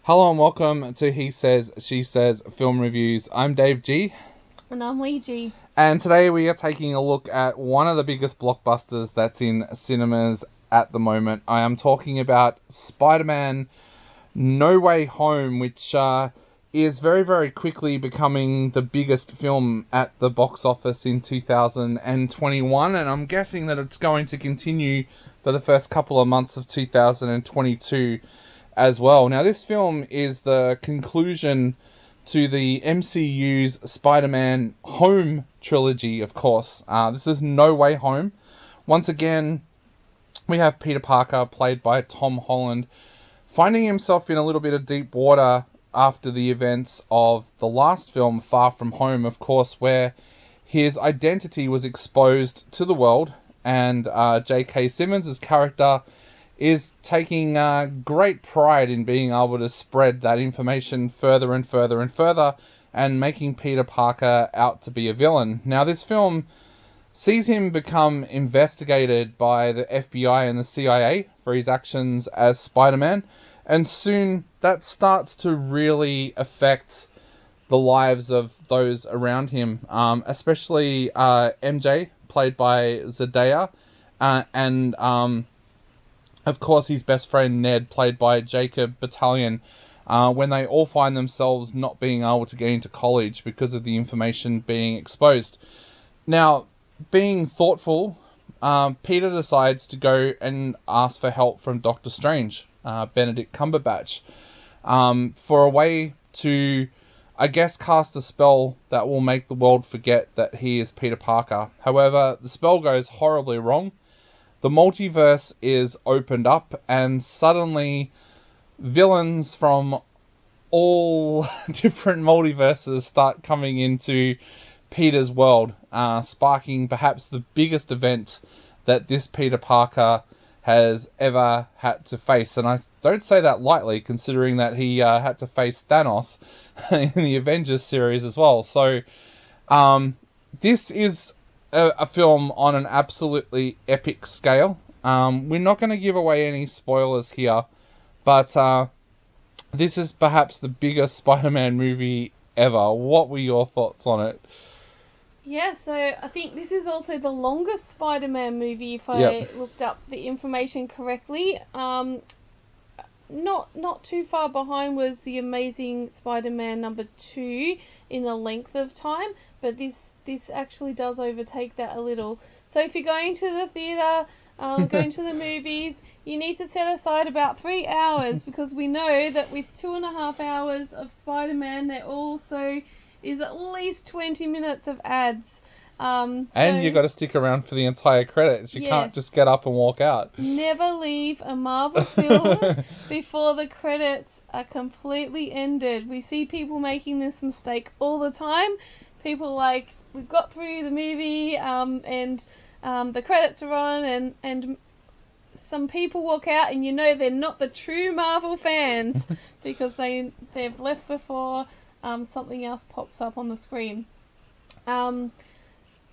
Hello and welcome to He Says, She Says Film Reviews. I'm Dave G. And I'm Lee G. And today we are taking a look at one of the biggest blockbusters that's in cinemas at the moment. I am talking about Spider-Man No Way Home, which is very, very quickly becoming the biggest film at the box office in 2021. And I'm guessing that it's going to continue for the first couple of months of 2022 as well. Now, this film is the conclusion to the MCU's Spider-Man Home trilogy, of course. This is No Way Home. Once again, we have Peter Parker, played by Tom Holland, finding himself in a little bit of deep water after the events of the last film, Far From Home, of course, where his identity was exposed to the world, and J.K. Simmons' character is taking great pride in being able to spread that information further and further and further, and making Peter Parker out to be a villain. Now, this film sees him become investigated by the FBI and the CIA for his actions as Spider-Man, and soon that starts to really affect the lives of those around him, especially MJ, played by Zendaya, and of course his best friend Ned, played by Jacob Batalon, when they all find themselves not being able to get into college because of the information being exposed. Now, being thoughtful, Peter decides to go and ask for help from Doctor Strange, Benedict Cumberbatch, for a way to, I guess, cast a spell that will make the world forget that he is Peter Parker. However, the spell goes horribly wrong. The multiverse is opened up, and suddenly villains from all different multiverses start coming into Peter's world, sparking perhaps the biggest event that this Peter Parker has ever had to face. And I don't say that lightly, considering that he had to face Thanos in the Avengers series as well. So this is a film on an absolutely epic scale. We're not going to give away any spoilers here, but this is perhaps the biggest Spider-Man movie ever. What were your thoughts on it? Yeah, so I think this is also the longest Spider-Man movie, if I looked up the information correctly. Not too far behind was the Amazing Spider-Man number 2 in the length of time, but this actually does overtake that a little. So if you're going to the theatre, going to the movies, you need to set aside about 3 hours, because we know that with 2.5 hours of Spider-Man, there also is at least 20 minutes of ads. And you've got to stick around for the entire credits. You can't just get up and walk out. Never leave a Marvel film before the credits are completely ended. We see people making this mistake all the time. People we've got through the movie, and the credits are on, and some people walk out, and you know they're not the true Marvel fans because they've left before something else pops up on the screen.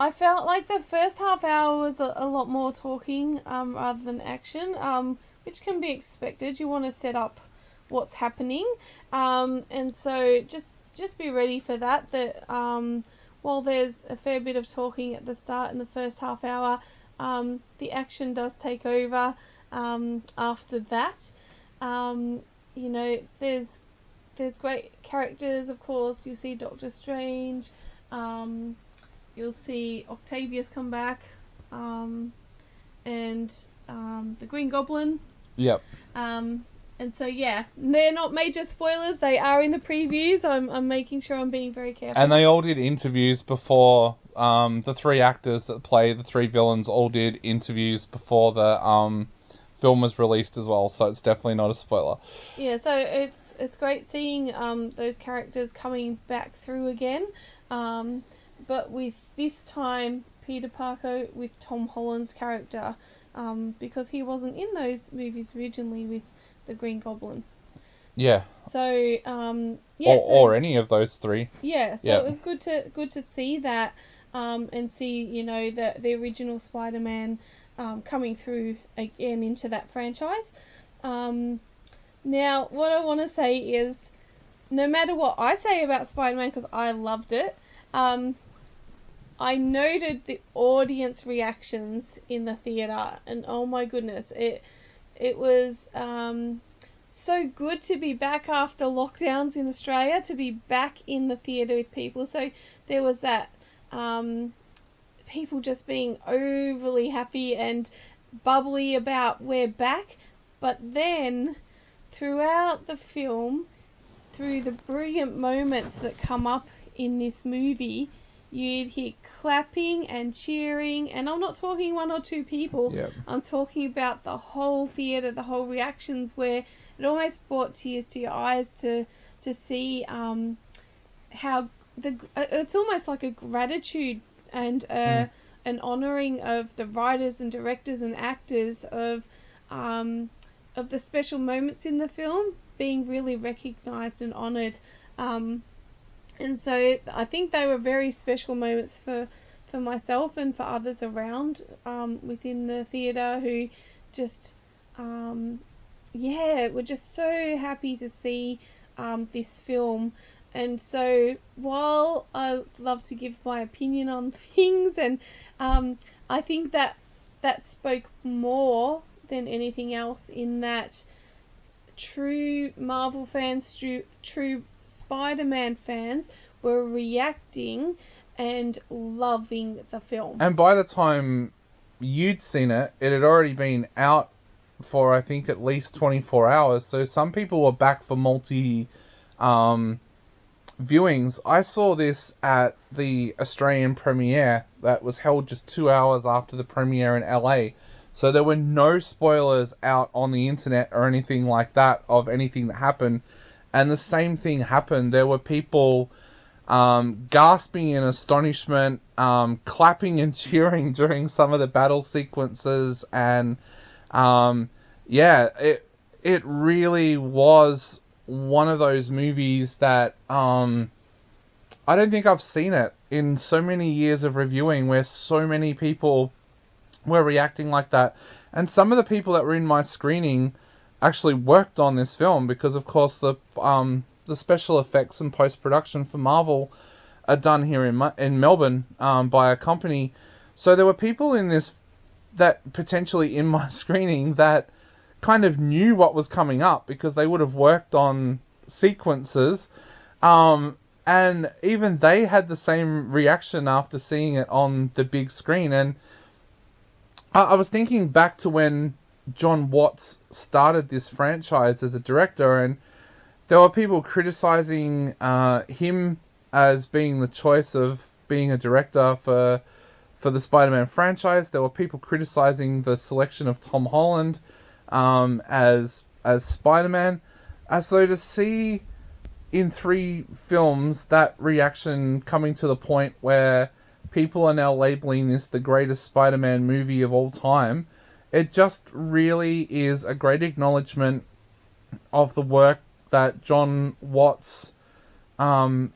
I felt like the first half hour was a lot more talking rather than action, which can be expected. You want to set up what's happening, and so just be ready for that. That while there's a fair bit of talking at the start in the first half hour, the action does take over after that. There's great characters, of course. You'll see Doctor Strange. You'll see Octavius come back, and the Green Goblin. Yep. And so, yeah, they're not major spoilers. They are in the previews. I'm making sure I'm being very careful. And they all did interviews before. The 3 actors that play the 3 villains all did interviews before the film was released as well. So it's definitely not a spoiler. Yeah, so it's great seeing those characters coming back through again. But with this time, Peter Parker with Tom Holland's character, because he wasn't in those movies originally with the Green Goblin. Yeah. So, or any of those 3. Yeah, so it was good to see that, and see, the original Spider-Man coming through again into that franchise. Now, what I want to say is, no matter what I say about Spider-Man, because I loved it, I noted the audience reactions in the theater, and oh my goodness, it was so good to be back after lockdowns in Australia, to be back in the theater with people. So there was that people just being overly happy and bubbly about we're back, but then throughout the film, through the brilliant moments that come up in this movie, you'd hear clapping and cheering, and I'm not talking one or two people. Yep. I'm talking about the whole theatre, the whole reactions, where it almost brought tears to your eyes to see how it's almost like a gratitude and an honouring of the writers and directors and actors of the special moments in the film being really recognised and honoured. And so I think they were very special moments for myself and for others around within the theatre who just, were just so happy to see this film. And so while I love to give my opinion on things, and I think that spoke more than anything else in that true Marvel fans, true Spider-Man fans were reacting and loving the film. And by the time you'd seen it, it had already been out for, I think, at least 24 hours. So some people were back for multi viewings. I saw this at the Australian premiere that was held just 2 hours after the premiere in LA. So there were no spoilers out on the internet or anything like that of anything that happened. And the same thing happened. There were people gasping in astonishment, clapping and cheering during some of the battle sequences. And it really was one of those movies that I don't think I've seen it in so many years of reviewing where so many people were reacting like that. And some of the people that were in my screening actually worked on this film, because of course the special effects and post-production for Marvel are done here in Melbourne by a company. So there were people in this that potentially in my screening that kind of knew what was coming up because they would have worked on sequences, and even they had the same reaction after seeing it on the big screen. And I was thinking back to when John Watts started this franchise as a director, and there were people criticizing him as being the choice of being a director for the Spider-Man franchise. There were people criticizing the selection of Tom Holland as Spider-Man. So to see in 3 films that reaction coming to the point where people are now labeling this the greatest Spider-Man movie of all time, it just really is a great acknowledgement of the work that John Watts, John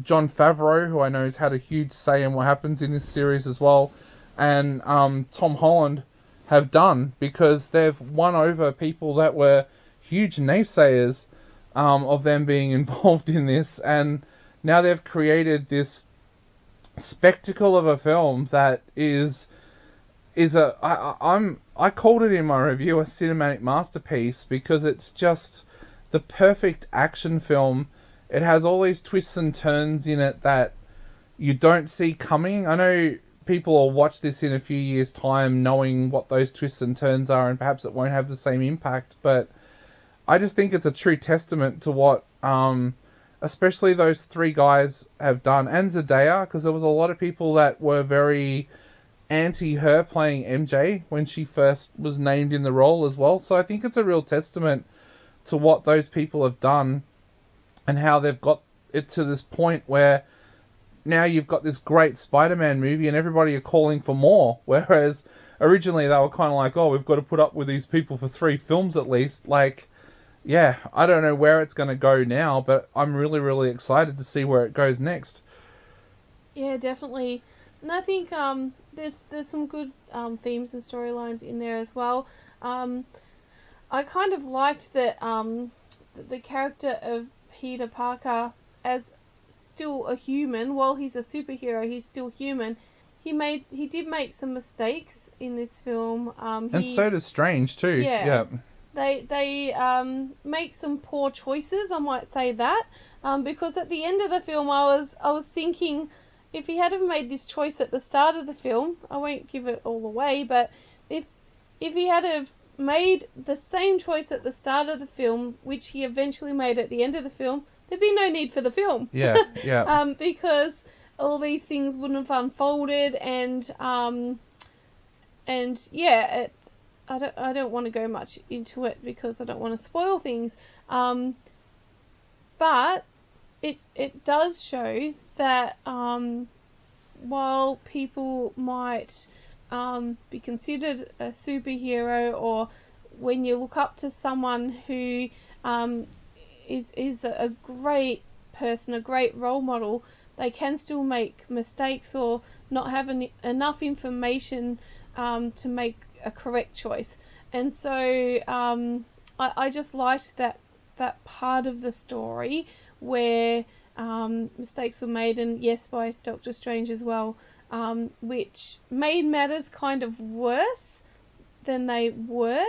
Favreau, who I know has had a huge say in what happens in this series as well, and Tom Holland have done, because they've won over people that were huge naysayers of them being involved in this, and now they've created this spectacle of a film that I called it in my review a cinematic masterpiece, because it's just the perfect action film. It has all these twists and turns in it that you don't see coming. I know people will watch this in a few years' time knowing what those twists and turns are, and perhaps it won't have the same impact, but I just think it's a true testament to what especially those 3 guys have done, and Zendaya, because there was a lot of people that were very anti her playing MJ when she first was named in the role as well. So I think it's a real testament to what those people have done and how they've got it to this point where now you've got this great Spider-Man movie and everybody are calling for more, whereas originally they were kind of like, oh, we've got to put up with these people for 3 films at least. Like, yeah, I don't know where it's going to go now, but I'm really, really excited to see where it goes next. Yeah, definitely. And I think there's some good themes and storylines in there as well. I kind of liked that the character of Peter Parker, as still a human, while he's a superhero, he's still human. He did make some mistakes in this film. And so does Strange too. Yeah. They make some poor choices, I might say that, because at the end of the film I was thinking, if he had have made this choice at the start of the film, I won't give it all away, but if he had have made the same choice at the start of the film, which he eventually made at the end of the film, there'd be no need for the film. Yeah. Because all these things wouldn't have unfolded, and yeah, I don't want to go much into it because I don't want to spoil things. But it does show that while people might be considered a superhero, or when you look up to someone who is a great person, a great role model, they can still make mistakes or not have enough information to make a correct choice. And so I just liked that part of the story where mistakes were made, and yes, by Doctor Strange as well, which made matters kind of worse than they were.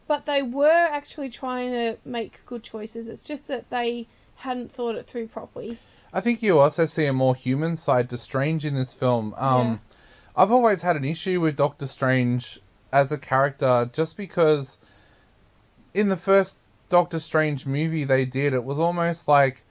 But they were actually trying to make good choices. It's just that they hadn't thought it through properly. I think you also see a more human side to Strange in this film. Yeah. I've always had an issue with Doctor Strange as a character, just because in the first Doctor Strange movie they did, it was almost like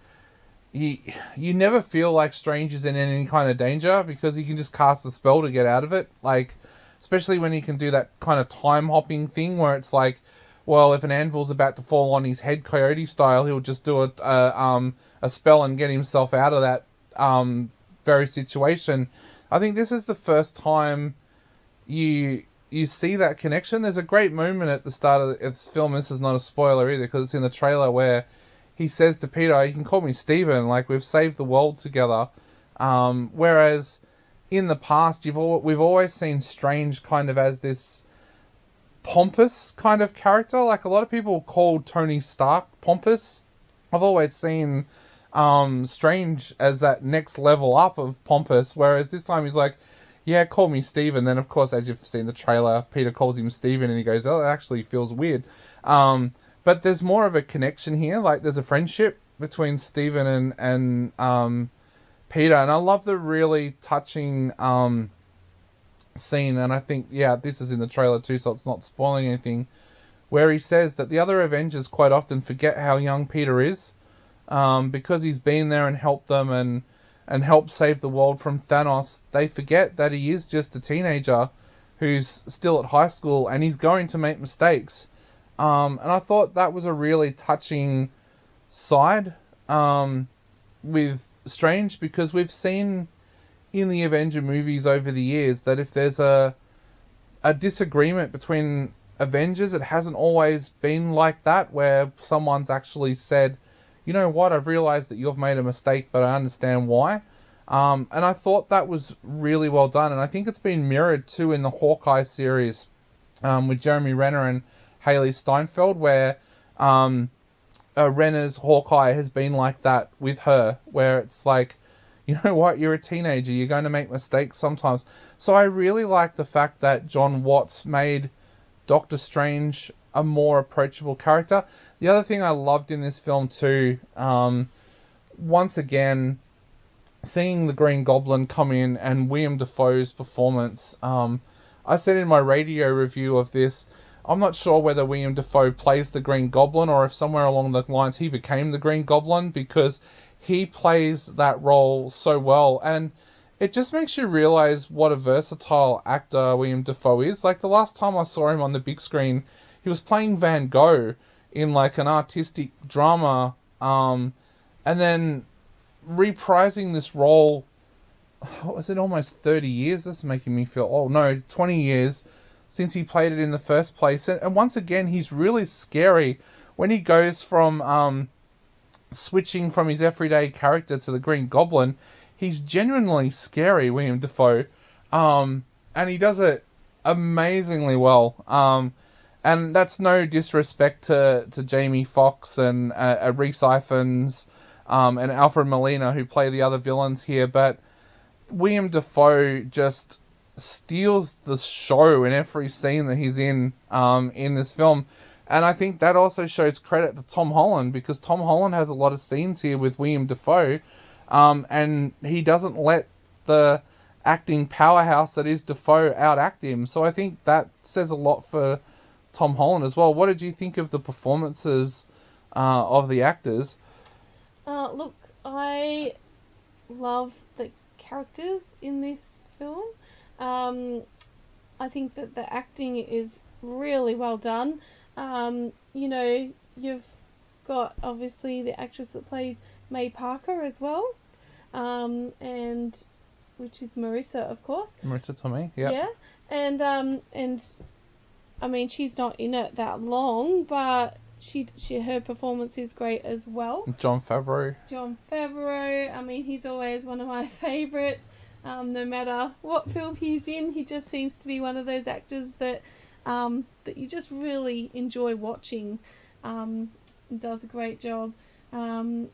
you never feel like Strange is in any kind of danger, because he can just cast a spell to get out of it. Like, especially when he can do that kind of time hopping thing where it's like, well, if an anvil's about to fall on his head, Coyote style, he'll just do a spell and get himself out of that very situation. I think this is the first time you see that connection. There's a great moment at the start of this film. This is not a spoiler either, because it's in the trailer, where he says to Peter, "You can call me Steven, like, we've saved the world together." Whereas in the past, we've always seen Strange kind of as this pompous kind of character. Like, a lot of people call Tony Stark pompous. I've always seen Strange as that next level up of pompous, whereas this time he's like, yeah, call me Steven. Then, of course, as you've seen the trailer, Peter calls him Steven, and he goes, oh, it actually feels weird. But there's more of a connection here. Like, there's a friendship between Steven and Peter, and I love the really touching scene, and I think, yeah, this is in the trailer too, so it's not spoiling anything, where he says that the other Avengers quite often forget how young Peter is, because he's been there and helped them and helped save the world from Thanos. They forget that he is just a teenager who's still at high school, and he's going to make mistakes. And I thought that was a really touching side with Strange, because we've seen in the Avenger movies over the years that if there's a disagreement between Avengers, it hasn't always been like that, where someone's actually said, you know what, I've realized that you've made a mistake, but I understand why. And I thought that was really well done, and I think it's been mirrored too in the Hawkeye series with Jeremy Renner and Haley Steinfeld, where Renner's Hawkeye has been like that with her, where it's like, you know what, you're a teenager, you're going to make mistakes sometimes. So I really like the fact that John Watts made Doctor Strange a more approachable character. The other thing I loved in this film too, once again, seeing the Green Goblin come in and William Dafoe's performance. I said in my radio review of this, I'm not sure whether William Dafoe plays the Green Goblin or if somewhere along the lines he became the Green Goblin, because he plays that role so well, and it just makes you realise what a versatile actor William Dafoe is. Like, the last time I saw him on the big screen, he was playing Van Gogh in like an artistic drama, and then reprising this role, what was it, almost 30 years? This is making me feel old. No, 20 years since he played it in the first place. And once again, he's really scary when he goes from switching from his everyday character to the Green Goblin. He's genuinely scary, William Dafoe, and he does it amazingly well. And that's no disrespect to Jamie Foxx and Rhys Ifans and Alfred Molina, who play the other villains here, but William Dafoe just steals the show in every scene that he's in this film. And I think that also shows credit to Tom Holland, because Tom Holland has a lot of scenes here with William Dafoe, and he doesn't let the acting powerhouse that is Dafoe outact him. So I think that says a lot for Tom Holland as well. What did you think of the performances of the actors? Look, I love the characters in this film. I think that the acting is really well done. You've got obviously the actress that plays May Parker as well, and which is Marissa, of course. Marissa Tomei, yeah. Yeah, and I mean, she's not in it that long, but her performance is great as well. Jon Favreau. I mean, he's always one of my favourites. No matter what film he's in, he just seems to be one of those actors that you just really enjoy watching. Does a great job. You've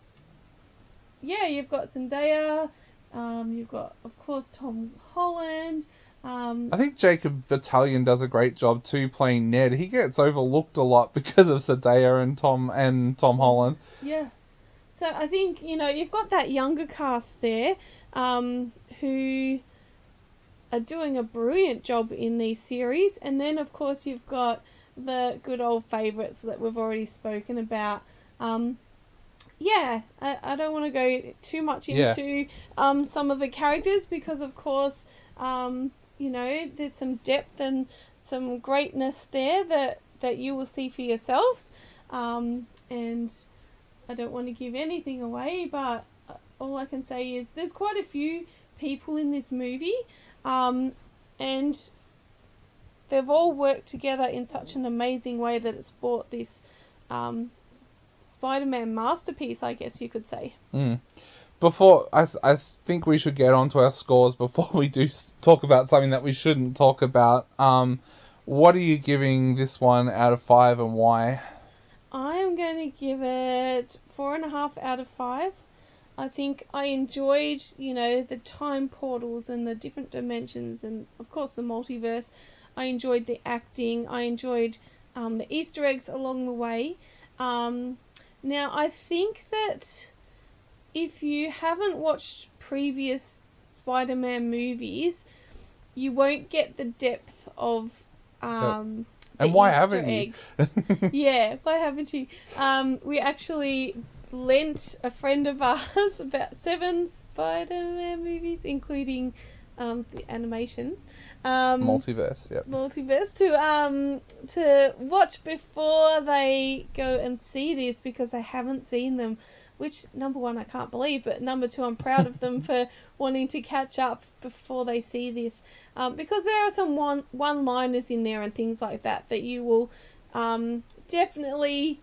got Zendaya. You've got, of course, Tom Holland. I think Jacob Batalon does a great job too, playing Ned. He gets overlooked a lot because of Zendaya and Tom Holland. Yeah. So I think, you've got that younger cast there, who are doing a brilliant job in these series. And then, of course, you've got the good old favourites that we've already spoken about. I don't want to go too much into some of the characters because, of course, there's some depth and some greatness there that you will see for yourselves. And I don't want to give anything away, but all I can say is there's quite a few people in this movie, and they've all worked together in such an amazing way that it's brought this Spider-Man masterpiece, I guess you could say. Before, I think we should get on to our scores before we do talk about something that we shouldn't talk about. What are you giving this one out of 5 and why? I am going to give it 4.5 out of 5. I think I enjoyed, the time portals and the different dimensions and, of course, the multiverse. I enjoyed the acting. I enjoyed the Easter eggs along the way. Now, I think that if you haven't watched previous Spider-Man movies, you won't get the depth of and why haven't you? Yeah, why haven't you? We actually lent a friend of ours about 7 Spider-Man movies, including the animation. Multiverse, yep. Multiverse to watch before they go and see this, because they haven't seen them. Which, number one, I can't believe, but number two, I'm proud of them for wanting to catch up before they see this. Because there are some one-liners in there and things like that you will definitely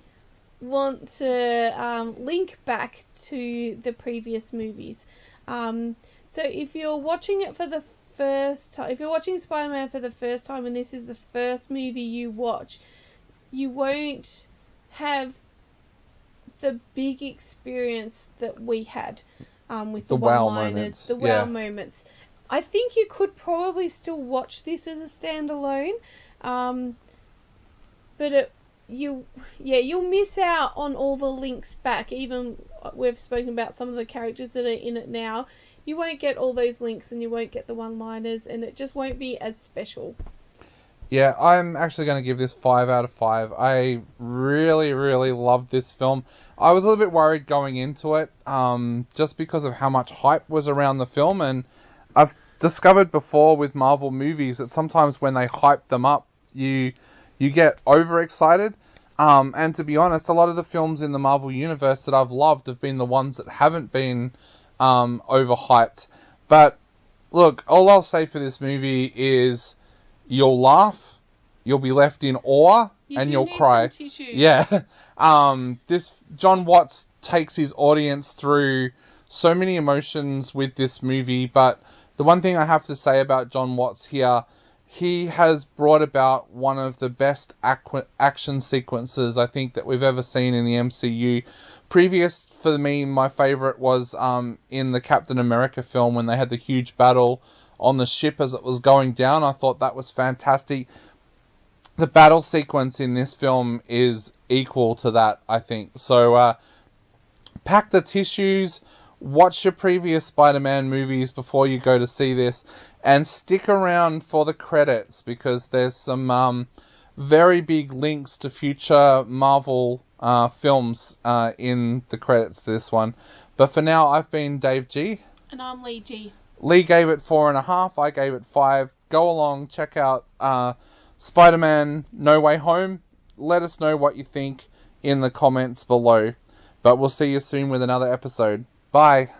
want to link back to the previous movies. So if you're watching it for the first time, if you're watching Spider-Man for the first time and this is the first movie you watch, you won't have the big experience that we had with the one-liners, the wow moments. I think you could probably still watch this as a standalone, but you'll miss out on all the links back. Even we've spoken about some of the characters that are in it now. You won't get all those links and you won't get the one-liners, and it just won't be as special. Yeah, I'm actually going to give this 5 out of 5. I really, really loved this film. I was a little bit worried going into it, just because of how much hype was around the film, and I've discovered before with Marvel movies that sometimes when they hype them up, you get overexcited. And to be honest, a lot of the films in the Marvel universe that I've loved have been the ones that haven't been overhyped. But look, all I'll say for this movie is you'll laugh, you'll be left in awe, and you'll cry. Yeah. This John Watts takes his audience through so many emotions with this movie, but the one thing I have to say about John Watts here he has brought about one of the best action sequences I think that we've ever seen in the MCU. Previous, for me, my favourite was in the Captain America film when they had the huge battle on the ship as it was going down. I thought that was fantastic. The battle sequence in this film is equal to that, I think. So pack the tissues, watch your previous Spider-Man movies before you go to see this, and stick around for the credits because there's some very big links to future Marvel films in the credits to this one. But for now, I've been Dave G. And I'm Lee G. Lee gave it 4.5. I gave it 5. Go along, check out Spider-Man No Way Home. Let us know what you think in the comments below. But we'll see you soon with another episode. Bye.